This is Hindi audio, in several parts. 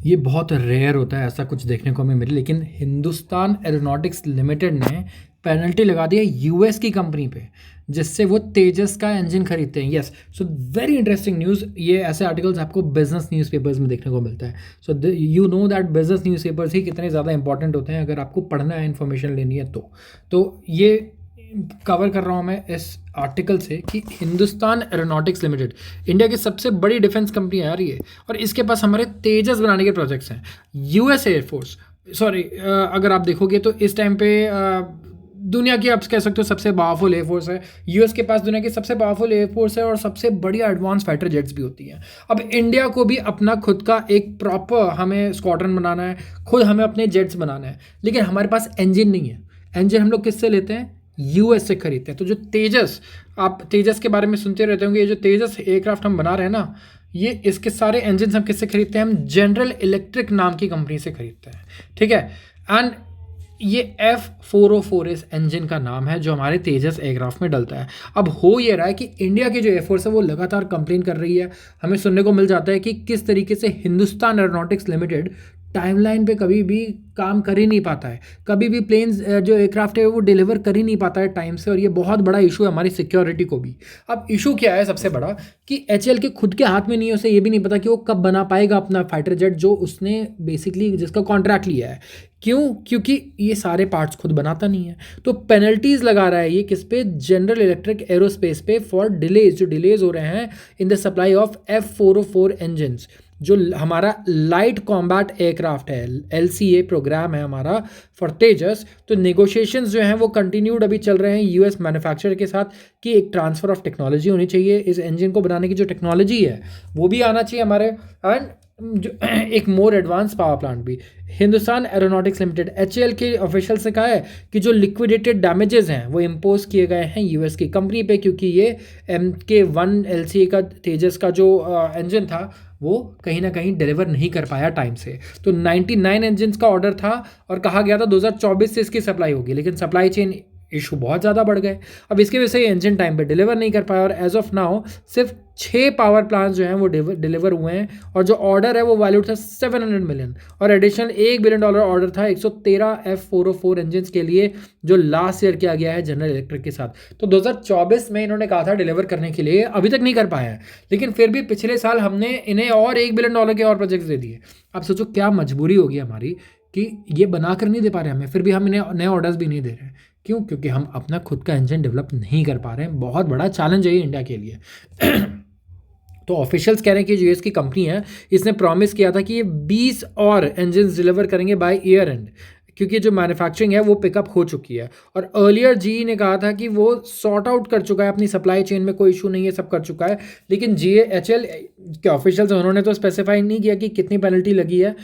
ये बहुत रेयर होता है ऐसा कुछ देखने को हमें मिले, लेकिन हिंदुस्तान एरोनॉटिक्स लिमिटेड ने पेनल्टी लगा दी है यूएस की कंपनी पे, जिससे वो तेजस का इंजन खरीदते हैं। Yes, so very interesting news. ये ऐसे आर्टिकल्स आपको बिजनेस न्यूज़पेपर्स में देखने को मिलता है। So you know that business newspapers ही कितने ज़्यादा इंपॉर्टेंट होते हैं अगर आपको पढ़ना है, इन्फॉर्मेशन लेनी है तो ये कवर कर रहा हूँ मैं इस आर्टिकल से कि हिंदुस्तान एरोनॉटिक्स लिमिटेड इंडिया की सबसे बड़ी डिफेंस कंपनी है यार ये, और इसके पास हमारे तेजस बनाने के प्रोजेक्ट्स हैं। यूएस एयरफोर्स, सॉरी, अगर आप देखोगे तो इस टाइम पे दुनिया की आप कह सकते हो सबसे पावरफुल एयरफोर्स है। यूएस के पास दुनिया की सबसे पावरफुल एयरफोर्स है और सबसे बढ़िया एडवांस फाइटर जेट्स भी होती हैं। अब इंडिया को भी अपना खुद का एक प्रॉपर हमें स्क्वाड्रन बनाना है, खुद हमें अपने जेट्स बनाना है, लेकिन हमारे पास इंजन नहीं है। इंजन हम लोग किससे लेते हैं? यूएस से खरीदते हैं। तो जो तेजस, आप तेजस के बारे में सुनते रहते होंगे, ये जो तेजस एयरक्राफ्ट हम बना रहे हैं ना, ये इसके सारे इंजन हम किससे खरीदते हैं? हम जनरल इलेक्ट्रिक नाम की कंपनी से खरीदते हैं, ठीक है। एंड ये F404 इस इंजन का नाम है जो हमारे तेजस एयरक्राफ्ट में डलता है। अब हो ये रहा है कि इंडिया की जो एयरफोर्स है वो लगातार कंप्लेन कर रही है। हमें सुनने को मिल जाता है कि किस तरीके से हिंदुस्तान एरोनॉटिक्स लिमिटेड टाइमलाइन पे कभी भी काम कर ही नहीं पाता है, कभी भी प्लेन्स जो एयरक्राफ्ट है वो डिलीवर कर ही नहीं पाता है टाइम से, और ये बहुत बड़ा इशू है हमारी सिक्योरिटी को भी। अब इशू क्या है सबसे बड़ा कि एचएएल के खुद के हाथ में नहीं है, उसे ये भी नहीं पता कि वो कब बना पाएगा अपना फाइटर जेट जो उसने बेसिकली जिसका कॉन्ट्रैक्ट लिया है। क्यों? क्योंकि ये सारे पार्ट्स खुद बनाता नहीं है। तो पेनल्टीज लगा रहा है ये किस पे? जनरल इलेक्ट्रिक एरोस्पेस पे, फॉर डिलेज, जो डिलेज हो रहे हैं in the supply of F404 engine, जो हमारा लाइट कॉम्बैट एयरक्राफ्ट है, LCA प्रोग्राम है हमारा फॉर तेजस। तो नेगोशिएशंस जो हैं वो कंटिन्यूड अभी चल रहे हैं यूएस मैन्युफैक्चरर के साथ कि एक ट्रांसफ़र ऑफ टेक्नोलॉजी होनी चाहिए, इस इंजन को बनाने की जो टेक्नोलॉजी है वो भी आना चाहिए हमारे, एंड जो एक मोर एडवांस पावर प्लांट भी। हिंदुस्तान एरोनॉटिक्स लिमिटेड HAL के ऑफिशियल से कहा है कि जो लिक्विडेटेड डैमेजेस हैं वो इम्पोज किए गए हैं यूएस की कंपनी पे, क्योंकि ये MK1 LCA का तेजस का जो इंजन था वो कहीं ना कहीं डिलीवर नहीं कर पाया टाइम से। तो 99 इंजन्स का ऑर्डर था और कहा गया था 2024 से इसकी सप्लाई होगी, लेकिन सप्लाई चेन इशू बहुत ज़्यादा बढ़ गए। अब इसकी वजह से ये इंजन टाइम पे डिलीवर नहीं कर पाया, और एज ऑफ नाउ सिर्फ 6 पावर प्लांट्स जो हैं वो डिलीवर हुए हैं, और जो ऑर्डर है वो वैल्यूड था 700 मिलियन, और एडिशनल $1 बिलियन ऑर्डर था 113 F404 इंजन के लिए जो लास्ट ईयर किया गया है जनरल इलेक्ट्रिक के साथ। तो 2024 में इन्होंने कहा था डिलीवर करने के लिए, अभी तक नहीं कर पाया है, लेकिन फिर भी पिछले साल हमने इन्हें और $1 बिलियन के और प्रोजेक्ट्स दे दिए। आप सोचो क्या मजबूरी होगी हमारी कि ये बना कर नहीं दे पा रहे हमें, फिर भी हम इन्हें नए ऑर्डर्स भी नहीं दे रहे हैं। क्यों? क्योंकि हम अपना खुद का इंजन डेवलप नहीं कर पा रहे हैं। बहुत बड़ा चैलेंज है ये इंडिया के लिए। तो ऑफिशियल्स कह रहे हैं कि यूएस की कंपनी है, इसने प्रॉमिस किया था कि ये 20 और इंजन डिलीवर करेंगे बाय ईयर एंड, क्योंकि जो मैन्युफैक्चरिंग है वो पिकअप हो चुकी है। और अर्लियर जीई ने कहा था कि वो सॉर्ट आउट कर चुका है अपनी सप्लाई चेन में, कोई इशू नहीं है, सब कर चुका है। लेकिन HAL के ऑफिशियल्स उन्होंने तो स्पेसिफाई नहीं किया कि कितनी पेनल्टी लगी है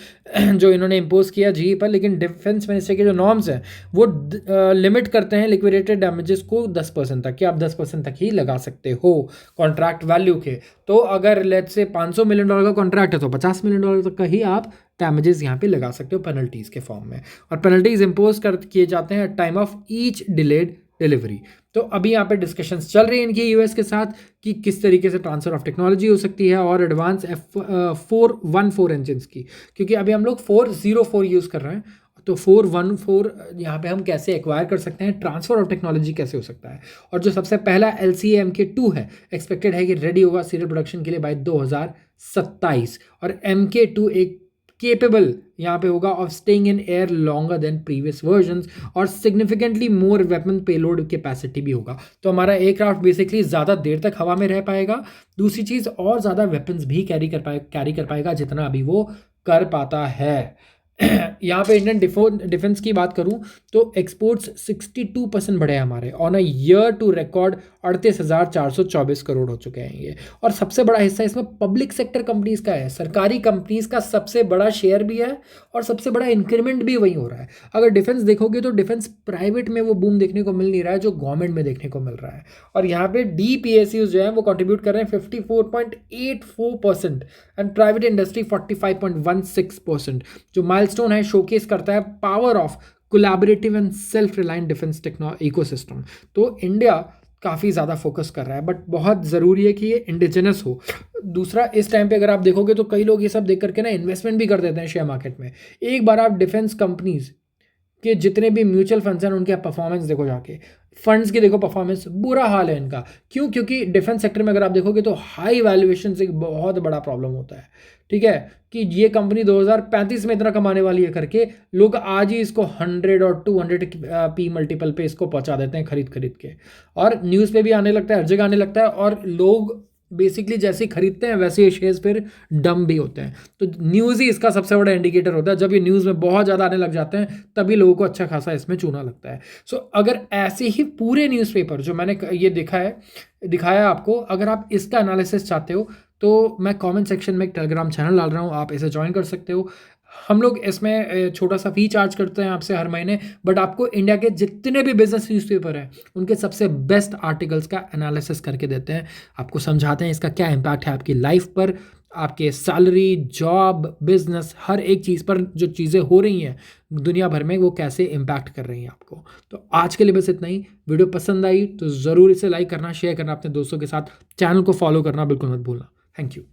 जो इन्होंने इम्पोज किया जीई पर, लेकिन डिफेंस मिनिस्ट्री के जो नॉर्म्स हैं वो लिमिट करते हैं लिक्विडेटेड डैमेजेस को 10% तक, कि आप 10% तक ही लगा सकते हो कॉन्ट्रैक्ट वैल्यू के। तो अगर लेट्स से $500 मिलियन का कॉन्ट्रैक्ट है तो $50 मिलियन तक का ही आप डैमेजेस यहाँ पे लगा सकते हो पेनल्टीज़ के फॉर्म में, और पेनल्टीज इम्पोज कर किए जाते हैं time of each delayed delivery. तो अभी यहाँ पे डिस्कशंस चल रही हैं इनकी यूएस के साथ कि किस तरीके से ट्रांसफर ऑफ टेक्नोलॉजी हो सकती है, और एडवांस F414 इंजन की, क्योंकि अभी हम लोग 404 यूज़ कर रहे हैं। तो 414 यहाँ पे हम कैसे एक्वायर कर सकते हैं, ट्रांसफर ऑफ टेक्नोलॉजी कैसे हो सकता है। और जो सबसे पहला LCA MK2 है, एक्सपेक्टेड है कि रेडी होगा सीरियल प्रोडक्शन के लिए बाय 2027, और MK2 एक केपेबल यहाँ पे होगा of staying in air longer than previous versions, और सिग्निफिकेंटली मोर वेपन पेलोड कैपेसिटी भी होगा। तो हमारा एयरक्राफ्ट बेसिकली ज़्यादा देर तक हवा में रह पाएगा। दूसरी चीज़, और ज़्यादा वेपन्स भी कैरी कर पाएगा जितना अभी वो कर पाता है। यहाँ पे इंडियन डिफेंस की बात करूँ तो एक्सपोर्ट्स 62% बढ़े हमारे on a year to record 38,424 crore हो चुके हैं ये। और सबसे बड़ा हिस्सा इसमें पब्लिक सेक्टर कंपनीज का है, सरकारी कंपनीज का सबसे बड़ा शेयर भी है, और सबसे बड़ा इंक्रीमेंट भी वही हो रहा है। अगर डिफेंस देखोगे तो डिफेंस प्राइवेट में वो बूम देखने को मिल नहीं रहा है जो गवर्नमेंट में देखने को मिल रहा है। और यहाँ पे DPSUs जो है वो कंट्रीब्यूट कर रहे हैं 54.84% एंड प्राइवेट इंडस्ट्री 45.16%, जो माइलस्टोन है शोकेस करता है power of collaborative and self reliant defence ecosystem. तो इंडिया काफ़ी ज़्यादा फोकस कर रहा है, बट बहुत ज़रूरी है कि ये इंडिजिनस हो। दूसरा, इस टाइम पे अगर आप देखोगे तो कई लोग ये सब देख करके ना इन्वेस्टमेंट भी कर देते हैं शेयर मार्केट में। एक बार आप डिफेंस कंपनीज के जितने भी म्यूचुअल फंड्स हैं उनके परफॉर्मेंस देखो जाके, फंड्स की देखो परफॉर्मेंस, बुरा हाल है इनका। क्यों? क्योंकि डिफेंस सेक्टर में अगर आप देखोगे तो हाई वैल्यूएशन एक बहुत बड़ा प्रॉब्लम होता है। ठीक है, कि ये कंपनी 2035 में इतना कमाने वाली है करके लोग आज ही इसको 100 और 200 पी मल्टीपल पे इसको पहुंचा देते हैं खरीद खरीद के, और न्यूज़ पे भी आने लगता है, हर जगह आने लगता है, और लोग बेसिकली जैसे ही खरीदते हैं वैसे ये शेयर्स फिर डम भी होते हैं। तो न्यूज़ ही इसका सबसे बड़ा इंडिकेटर होता है। जब ये न्यूज़ में बहुत ज़्यादा आने लग जाते हैं तभी लोगों को अच्छा खासा इसमें चूना लगता है। सो अगर ऐसे ही पूरे न्यूज़पेपर जो मैंने ये दिखाया आपको, अगर आप इसका एनालिसिस चाहते हो तो मैं कमेंट सेक्शन में एक टेलीग्राम चैनल डाल रहा हूँ, आप इसे ज्वाइन कर सकते हो। हम लोग इसमें छोटा सा फी चार्ज करते हैं आपसे हर महीने, बट आपको इंडिया के जितने भी बिजनेस न्यूज़पेपर हैं उनके सबसे बेस्ट आर्टिकल्स का एनालिसिस करके देते हैं, आपको समझाते हैं इसका क्या इम्पैक्ट है आपकी लाइफ पर, आपके सैलरी, जॉब, बिजनेस, हर एक चीज़ पर जो चीज़ें हो रही हैं दुनिया भर में वो कैसे इम्पैक्ट कर रही हैं आपको। तो आज के लिए बस इतना ही। वीडियो पसंद आई तो ज़रूर इसे लाइक करना, शेयर करना अपने दोस्तों के साथ, चैनल को फॉलो करना बिल्कुल मत भूलना। Thank you.